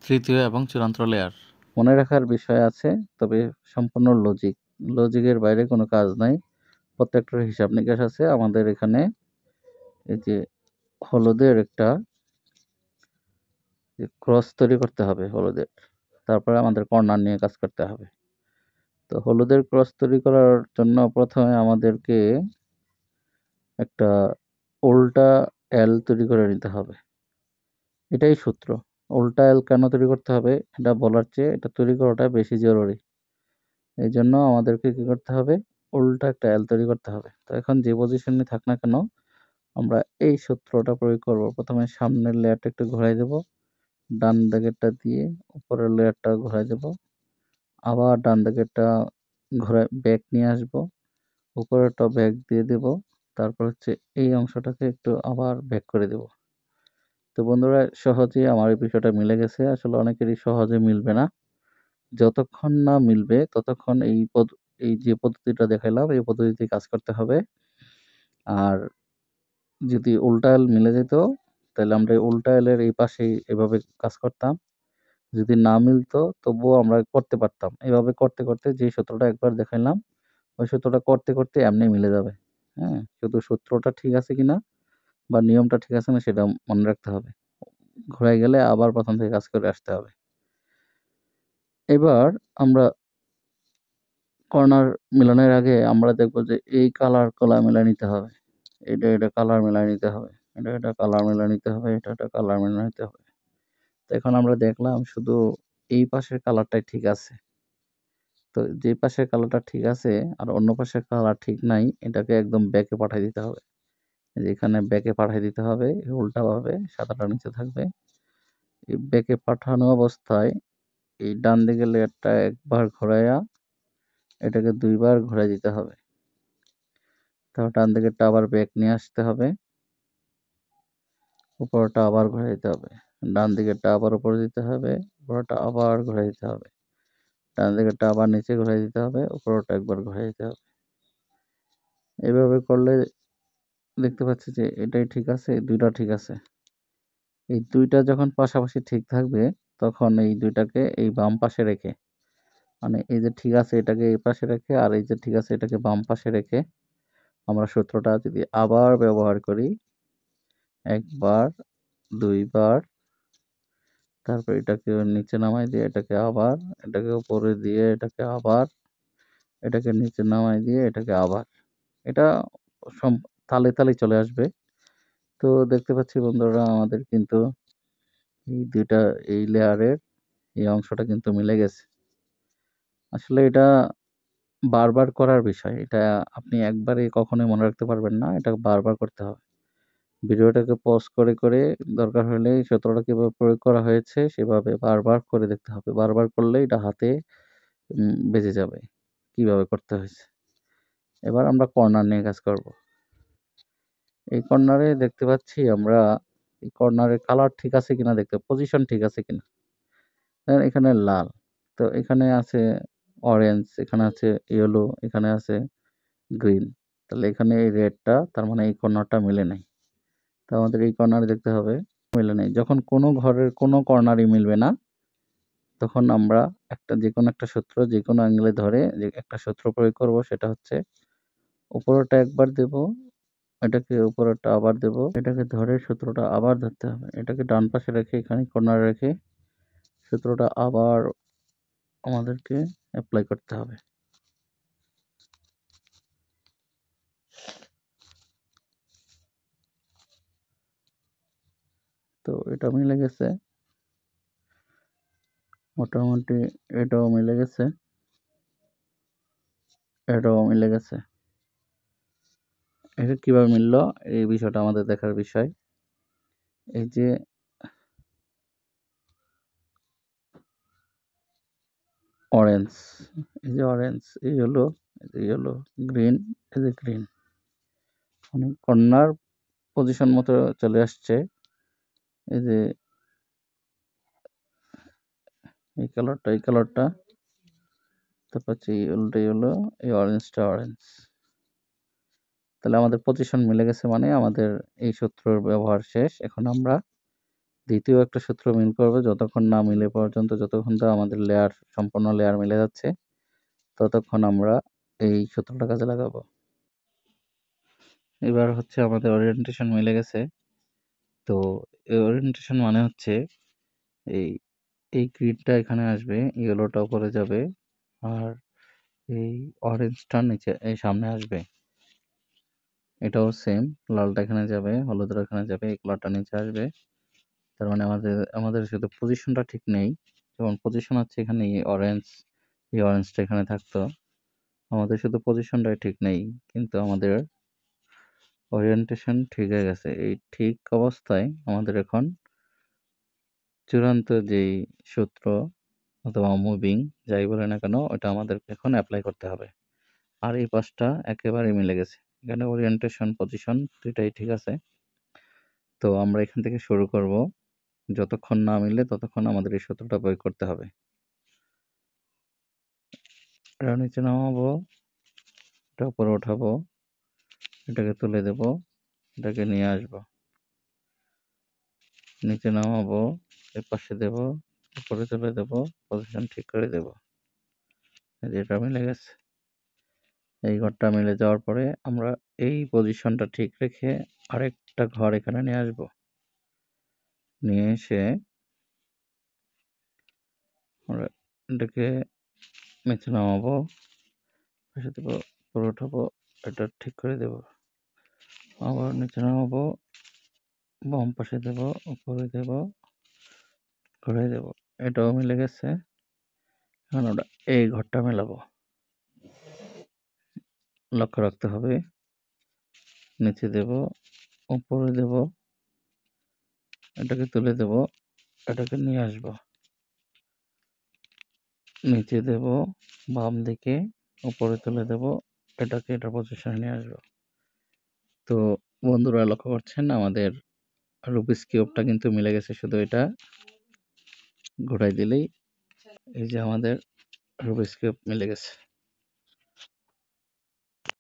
তৃতীয় এবং চূড়ান্ত লেয়ার। মনে রাখার বিষয় আছে, তবে সম্পূর্ণ লজিকের বাইরে কোনো কাজ নাই। প্রত্যেকটার হিসাব নিকাশ আছে। আমাদের এখানে এই যে হলুদের একটা ক্রস তৈরি করতে হবে হলুদের, তারপরে আমাদের কর্নার নিয়ে কাজ করতে হবে। তো হলুদের ক্রস তৈরি করার জন্য প্রথমে আমাদেরকে একটা উল্টা এল তৈরি করে নিতে হবে। এটাই সূত্র। উল্টা এল কেন তৈরি করতে হবে এটা বলার চেয়ে এটা তৈরি করাটা বেশি জরুরি। এই জন্য আমাদেরকে কি করতে হবে, উল্টা একটা এল তৈরি করতে হবে। তো এখন যে পজিশনে থাক না কেন আমরা এই সূত্রটা প্রয়োগ করব। প্রথমে সামনের লেয়ারটা একটু ঘোরাই দেব, ডান দিকেরটা দিয়ে উপরের লেয়ারটা ঘোরাই দেব, আবার ডান দিকেরটা ঘোরায় ব্যাক নিয়ে আসব, উপরেরটা ব্যাক দিয়ে দেব, তারপর হচ্ছে এই অংশটাকে একটু আবার ব্যাক করে দেব। তো বন্ধুরা সহজেই আমার এই বিষয়টা মিলে গেছে। আসলে অনেকেরই সহজে মিলবে না। যতক্ষণ না মিলবে ততক্ষণ এই যে পদ্ধতিটা দেখাইলাম এই পদ্ধতিতে কাজ করতে হবে। আর যদি উল্টা এল মিলে যেত তাহলে আমরা এই উল্টা এলের এই পাশেই এভাবে কাজ করতাম। যদি না মিলতো তবুও আমরা করতে পারতাম। এভাবে করতে করতে যে সূত্রটা একবার দেখাইলাম ওই সূত্রটা করতে করতে এমনি মিলে যাবে। হ্যাঁ, শুধু সূত্রটা ঠিক আছে কিনা বা নিয়মটা ঠিক আছে না সেটা মনে রাখতে হবে। ঘুরাই গেলে আবার প্রথম থেকে কাজ করে আসতে হবে। এবার আমরা কর্নার মিলানের আগে আমরা দেখবো যে এই কালার মিলাই নিতে হবে, এটা কালার মিলাই নিতে হবে, এটা কালার মিলাই নিতে হবে, এটা কালার মিলাই নিতে হবে। তো এখন আমরা দেখলাম শুধু এই পাশের কালারটাই ঠিক আছে। তো যে পাশের কালারটা ঠিক আছে আর অন্য পাশের কালার ঠিক নাই, এটাকে একদম ব্যাকে পাঠিয়ে দিতে হবে। এখানে ব্যাকে পাঠিয়ে দিতে হবে, উল্টাভাবে সাদাটা নিচে থাকবে। এই ব্যাকে পাঠানো অবস্থায় এই ডান দিকের লেয়ারটা একবার ঘোরাইয়া এটাকে দুইবার ঘুরাই দিতে হবে। তারপর ডান দিকেরটা আবার ব্যাক নিয়ে আসতে হবে, উপরটা আবার ঘুরাই দিতে হবে। ডান দিকেরটা আবার উপরে দিতে হবে, উপরটা আবার ঘুরাই দিতে হবে। ডান দিকেরটা আবার নিচে ঘুরাই দিতে হবে, উপরটা একবার ঘুরাই দিতে হবে। এভাবে করলে দেখতে পাচ্ছি যে এটাই ঠিক আছে, দুইটা ঠিক আছে। এই দুইটা যখন পাশাপাশি ঠিক থাকবে তখন এই দুইটাকে এই বাম পাশে রেখে, মানে এই যে ঠিক আছে এটাকে এই পাশে রেখে আর এই যে ঠিক আছে এটাকে বাম পাশে রেখে আমরা সূত্রটা যদি আবার ব্যবহার করি, একবার, দুইবার, তারপর এটাকে নিচে নামাই দিয়ে এটাকে আবার, এটাকে উপরে দিয়ে এটাকে আবার, এটাকে নিচে নামাই দিয়ে এটাকে আবার, এটা তালে তালে চলে আসবে। তো দেখতে পাচ্ছি বন্ধুরা আমাদের কিন্তু এই দুইটা এই লেয়ারের এই অংশটা কিন্তু মিলে গেছে। আসলে এটা বারবার করার বিষয়। এটা আপনি একবারে কখনোই মনে রাখতে পারবেন না, এটা বারবার করতে হবে। ভিডিওটাকে পজ করে করে দরকার হলে সূত্রটা কিভাবে প্রয়োগ করা হয়েছে সেভাবে বারবার করে দেখতে হবে। বারবার করলে এটা হাতে বেজে যাবে কিভাবে করতে হয়েছে। এবার আমরা কর্নার নিয়ে কাজ করব। এই কর্নারে দেখতে পাচ্ছি আমরা এই কর্নারের কালার ঠিক আছে কিনা দেখতে, পজিশন ঠিক আছে কিনা। এখানে লাল, তো এখানে আছে অরেঞ্জ, এখানে আছে ইয়েলো, এখানে আছে গ্রিন, তাহলে এখানে এই রেডটা তার মানে এই কর্নারটা মিলে নাই। তো আমাদের এই কর্নারে দেখতে হবে মিলে নেই। যখন কোনো ঘরের কোনো কর্নারই মিলবে না তখন আমরা যে কোনো একটা সূত্র যে কোনো অ্যাঙ্গেলে ধরে যে একটা সূত্র প্রয়োগ করব, সেটা হচ্ছে উপরেরটা একবার দেব, এটাকে উপরেরটা আবার দেব, এটাকে ধরে সূত্রটা আবার ধরতে হবে, এটাকে ডান পাশে রেখে এখানে কর্নার রেখে সূত্রটা আবার আমাদেরকে অ্যাপ্লাই করতে হবে। তো এটা মিলে গেছে মোটামুটি, এটাও মিলে গেছে, এটাও মিলে গেছে। এটা কিভাবে মিললো এই বিষয়টা আমাদের দেখার বিষয়। এই যে অরেঞ্জ, এই যে অরেঞ্জ, এই হলো গ্রিন, এই যে গ্রিন, মানে কর্নার পজিশন মতো চলে আসছে। এই যে এই কালারটা, তারপর হচ্ছে হলো এই অরেঞ্জটা অরেঞ্জ। তাহলে আমাদের পজিশন মিলে গেছে, মানে আমাদের এই সূত্রের ব্যবহার শেষ। এখন আমরা দ্বিতীয় একটা সূত্র মিল করবে, যতক্ষণ না মিলে পর্যন্ত, যতক্ষণ তো আমাদের লেয়ার সম্পূর্ণ লেয়ার মিলে যাচ্ছে ততক্ষণ আমরা এই সূত্রটা কাজে লাগাবো। এবার হচ্ছে আমাদের ওরিয়েন্টেশন মিলে গেছে। তো এই ওরিয়েন্টেশন মানে হচ্ছে এই এই গ্রিডটা এখানে আসবে, ইয়েলোটা উপরে যাবে, আর এই অরেঞ্জটা নিচে এই সামনে আসবে। এটাও সেম, লালটা এখানে যাবে, হলুদটা এখানে যাবে, এই কালারটা নিচে আসবে। তার মানে আমাদের শুধু পজিশনটা ঠিক নেই। যেমন পজিশন হচ্ছে এখানে অরেঞ্জ, এই অরেঞ্জটা এখানে থাকতো, আমাদের শুধু পজিশনটাই ঠিক নেই, কিন্তু আমাদের ওরিয়েন্টেশন ঠিক হয়ে গেছে। এই ঠিক অবস্থায় আমাদের এখন চূড়ান্ত যেই সূত্র অথবা মুভিং যাই বলে না কেন, ওটা আমাদের এখন অ্যাপ্লাই করতে হবে। আর এই পাশটা একেবারে মিলে গেছে, এখানে ওরিয়েন্টেশন পজিশন দুইটাই ঠিক আছে। তো আমরা এখান থেকে শুরু করব, যতক্ষণ না মিলে ততক্ষণ আমাদের এই সূত্রটা প্রয়োগ করতে হবে। এটা নিচে নামাবো, এটা উপরে উঠাবো, এটাকে তুলে দেব, এটাকে নিয়ে আসবো, নিচে নামাবো, এর পাশে দেব, উপরে তুলে দেব, পজিশন ঠিক করে দেব। এই যে এটা মিলে গেছে। এই ঘরটা মিলে যাওয়ার পরে আমরা এই পজিশনটা ঠিক রেখে আরেকটা ঘর এখানে নিয়ে আসবো, নিয়ে এসে আমরা এটাকে নিচে নামাবো, পাশে দেবো, উপরে উঠাবো, এটা ঠিক করে দেব, আবার নিচে নামাবো, বাম পাশে দেব, উপরে দেব, ঘুরে দেব। এটাও মিলে গেছে। এখন আমরা এই ঘরটা মেলাবো, লক্ষ্য রাখতে হবে, নিচে দেব, উপরে দেব, এটাকে তুলে দেব, এটাকে নিয়ে আসব, নিচে দেব, বাম দিকে, উপরে তুলে দেব, এটাকে এটা পজিশনে নিয়ে আসব। তো বন্ধুরা লক্ষ্য করছেন আমাদের রুবিক্স কিউবটা কিন্তু মিলে গেছে, শুধু এটা ঘোরাই দিলেই এই যে আমাদের রুবিক্স কিউব মিলে গেছে।